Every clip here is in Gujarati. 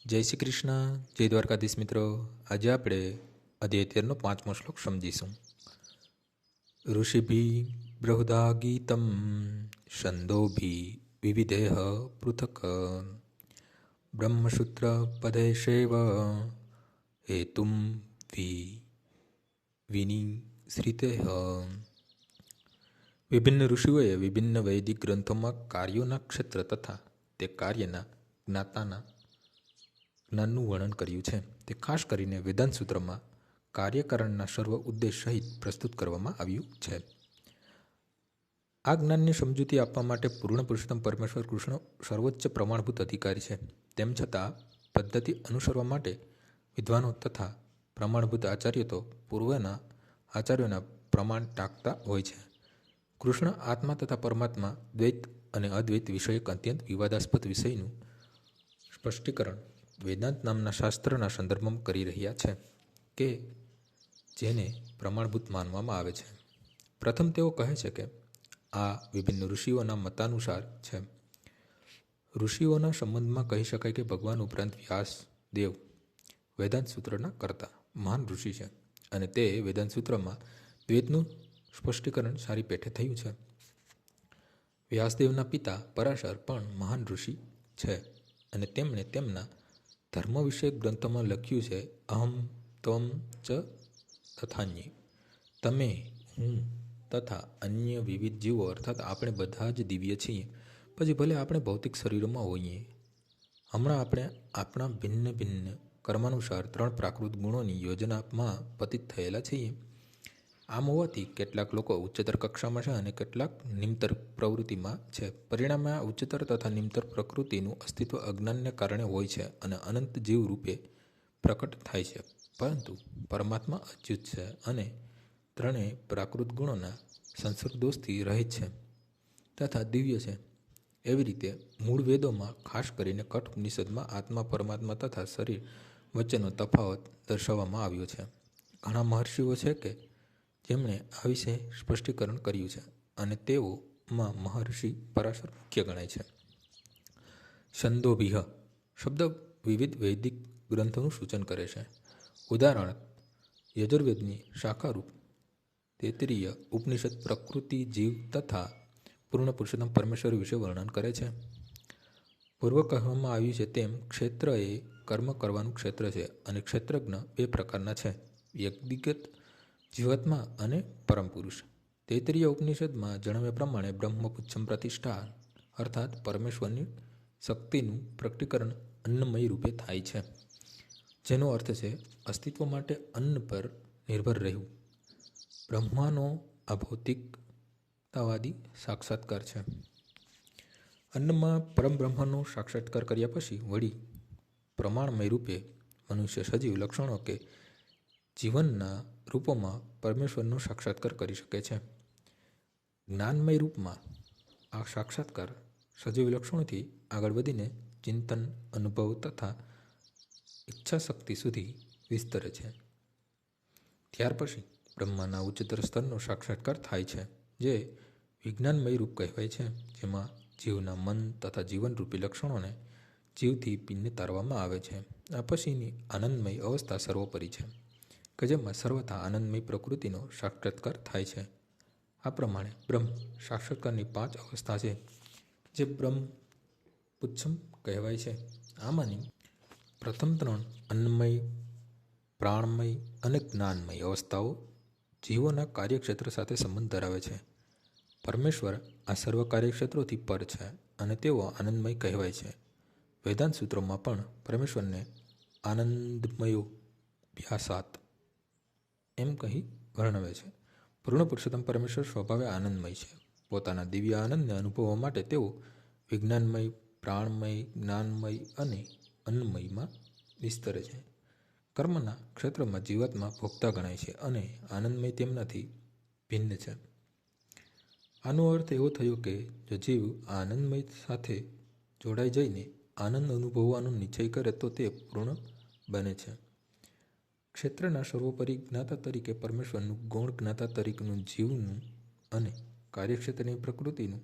જય શ્રી કૃષ્ણ, જય દ્વારકાધીશ મિત્રો. આજે આપણે અધ્યાય 13નો 5મો શ્લોક સમજીશું. ઋષિભિ બૃહદા ગીતમ છંદોભિ વિવિધેહ પૃથક બ્રહ્મસૂત્ર પદેશેવ હેતુમ વિનિશ્રિતેહ. વિભિન્ન ઋષિઓએ વિભિન્ન વૈદિક ગ્રંથોમાં કાર્યોના ક્ષેત્ર તથા તે કાર્યના જ્ઞાતાના જ્ઞાનનું વર્ણન કર્યું છે. તે ખાસ કરીને વેદાંત સૂત્રમાં કાર્યકારણના સર્વ ઉદ્દેશ સહિત પ્રસ્તુત કરવામાં આવ્યું છે. આ જ્ઞાનની સમજૂતી આપવા માટે પૂર્ણ પુરુષોત્તમ પરમેશ્વર કૃષ્ણ સર્વોચ્ચ પ્રમાણભૂત અધિકારી છે. તેમ છતાં પદ્ધતિ અનુસરવા માટે વિદ્વાનો તથા પ્રમાણભૂત આચાર્યો તો પૂર્વના આચાર્યોના પ્રમાણ ટાંકતા હોય છે. કૃષ્ણ આત્મા તથા પરમાત્મા દ્વૈત અને અદ્વૈત વિષયક અત્યંત વિવાદાસ્પદ વિષયનું સ્પષ્ટીકરણ વેદાંત નામના શાસ્ત્રના સંદર્ભમાં કરી રહ્યા છે કે જેને પ્રમાણભૂત માનવામાં આવે છે. પ્રથમ તેઓ કહે છે કે આ વિભિન્ન ઋષિઓના મતાનુસાર છે. ઋષિઓના સંબંધમાં કહી શકાય કે ભગવાન ઉપરાંત વ્યાસ દેવ વેદાંત સૂત્રના કર્તા મહાન ઋષિ છે અને તે વેદાંત સૂત્રમાં દ્વૈતનું સ્પષ્ટીકરણ સારી પેઠે થયું છે. વ્યાસદેવના પિતા પરાશર પણ મહાન ઋષિ છે અને તેમણે તેમના ધર્મ વિષયક ગ્રંથોમાં લખ્યું છે અહમ ત્વમ ચ તથાન્ય. તમે, હું તથા અન્ય વિવિધ જીવો અર્થાત આપણે બધા જ દિવ્ય છીએ, પછી ભલે આપણે ભૌતિક શરીરોમાં હોઈએ. હમણાં આપણે આપણા ભિન્ન ભિન્ન કર્માનુસાર 3 પ્રાકૃત ગુણોની યોજનામાં પતિત થયેલા છીએ. આમ હોવાથી કેટલાક લોકો ઉચ્ચતર કક્ષામાં છે અને કેટલાક નિમ્નતર પ્રવૃત્તિમાં છે. પરિણામે આ ઉચ્ચતર તથા નિમ્નતર પ્રકૃતિનું અસ્તિત્વ અજ્ઞાનને કારણે હોય છે અને અનંત જીવ રૂપે પ્રકટ થાય છે. પરંતુ પરમાત્મા અચ્યુત છે અને ત્રણેય પ્રાકૃત ગુણોના સંસર્ગદોષથી રહિત છે તથા દિવ્ય છે. એવી રીતે મૂળ વેદોમાં ખાસ કરીને કઠ ઉપનિષદમાં આત્મા પરમાત્મા તથા શરીર વચ્ચેનો તફાવત દર્શાવવામાં આવ્યો છે. ઘણા મહર્ષિઓ છે કે જેમણે આ વિશે સ્પષ્ટીકરણ કર્યું છે અને તેઓમાં મહર્ષિ પરાશર મુખ્ય ગણાય છે. છંદોભિઃ શબ્દ વિવિધ વૈદિક ગ્રંથોનું સૂચન કરે છે. ઉદાહરણ યજુર્વેદની શાખારૂપ તૈત્તિરીય ઉપનિષદ પ્રકૃતિ, જીવ તથા પૂર્ણ પુરુષોત્તમ પરમેશ્વર વિશે વર્ણન કરે છે. પૂર્વ કહેવામાં આવ્યું છે તેમ ક્ષેત્ર એ કર્મ કરવાનું ક્ષેત્ર છે અને ક્ષેત્રજ્ઞ 2 પ્રકારના છે, વ્યક્તિગત જીવાત્મા અને પરમ પુરુષ. તૈત્તિરીય ઉપનિષદમાં જણાવ્યા પ્રમાણે બ્રહ્મપુચ્છમ પ્રતિષ્ઠા અર્થાત પરમેશ્વરની શક્તિનું પ્રકટીકરણ અન્નમય રૂપે થાય છે, જેનો અર્થ છે અસ્તિત્વ માટે અન્ન પર નિર્ભર રહેવું. બ્રહ્માનો અભૌતિકતાવાદી સાક્ષાત્કાર છે. અન્નમાં પરમબ્રહ્મનો સાક્ષાત્કાર કર્યા પછી વળી પ્રમાણમય રૂપે મનુષ્ય સજીવ લક્ષણો કે જીવનના રૂપોમાં પરમેશ્વરનો સાક્ષાત્કાર કરી શકે છે. જ્ઞાનમય રૂપમાં આ સાક્ષાત્કાર સજીવ લક્ષણોથી આગળ વધીને ચિંતન, અનુભવ તથા ઈચ્છાશક્તિ સુધી વિસ્તરે છે. ત્યાર પછી બ્રહ્માના ઉચ્ચતર સ્તરનો સાક્ષાત્કાર થાય છે, જે વિજ્ઞાનમય રૂપ કહેવાય છે, જેમાં જીવના મન તથા જીવનરૂપી લક્ષણોને જીવથી ભિન્ન તારવામાં આવે છે. આ પછીની આનંદમય અવસ્થા સર્વોપરી છે કે જેમાં સર્વથા આનંદમય પ્રકૃતિનો સાક્ષાત્કાર થાય છે. આ પ્રમાણે બ્રહ્મ સાક્ષાત્કારની 5 અવસ્થા છે જે બ્રહ્મ પુચ્છમ કહેવાય છે. આમાંની પ્રથમ 3 અન્નમય, પ્રાણમય અને જ્ઞાનમય અવસ્થાઓ જીવોના કાર્યક્ષેત્ર સાથે સંબંધ ધરાવે છે. પરમેશ્વર આ સર્વ કાર્યક્ષેત્રોથી પર છે અને તેઓ આનંદમય કહેવાય છે. વેદાંત સૂત્રોમાં પણ પરમેશ્વરને આનંદમયો ભ્યાસાત એમ કહી વર્ણવે છે. પૂર્ણ પુરુષોત્તમ પરમેશ્વર સ્વભાવે આનંદમય છે. પોતાના દિવ્ય આનંદને અનુભવવા માટે તેઓ વિજ્ઞાનમય, પ્રાણમય, જ્ઞાનમય અને અન્નમયમાં વિસ્તરે છે. કર્મના ક્ષેત્રમાં જીવાત્મા ભોગતા ગણાય છે અને આનંદમય તેમનાથી ભિન્ન છે. આનો અર્થ એવો થયો કે જો જીવ આનંદમય સાથે જોડાઈ જઈને આનંદ અનુભવવાનો નિશ્ચય કરે તો તે પૂર્ણ બને છે. ક્ષેત્રના સર્વોપરી જ્ઞાતા તરીકે પરમેશ્વરનું, ગૌણ જ્ઞાતા તરીકેનું જીવનું અને કાર્યક્ષેત્રની પ્રકૃતિનું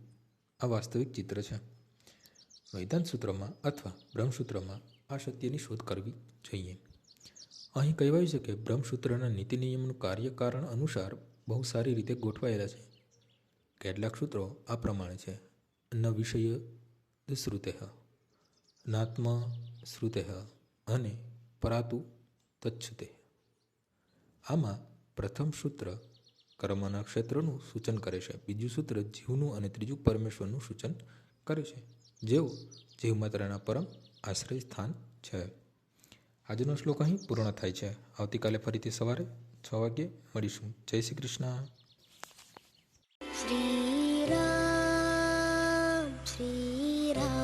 આ વાસ્તવિક ચિત્ર છે. વેદાંત સૂત્રમાં અથવા બ્રહ્મસૂત્રમાં આ સત્યની શોધ કરવી જોઈએ. અહીં કહેવાયું છે કે બ્રહ્મસૂત્રના નીતિ નિયમનું કાર્યકારણ અનુસાર બહુ સારી રીતે ગોઠવાયેલા છે. કેટલાક સૂત્રો આ પ્રમાણે છે: ન વિષય શ્રુતે, નાત્મ શ્રુતે અને પરાતુ તચ્છતે. આમાં પ્રથમ સૂત્ર કર્મના ક્ષેત્રનું સૂચન કરે છે, બીજું સૂત્ર જીવનું અને ત્રીજું પરમેશ્વરનું સૂચન કરે છે, જેઓ જીવમાત્રના પરમ આશ્રય સ્થાન છે. આજનો શ્લોક અહીં પૂર્ણ થાય છે. આવતીકાલે ફરીથી સવારે 6 વાગ્યે મળીશું. જય શ્રી કૃષ્ણ. શ્રી રામ શ્રી રામ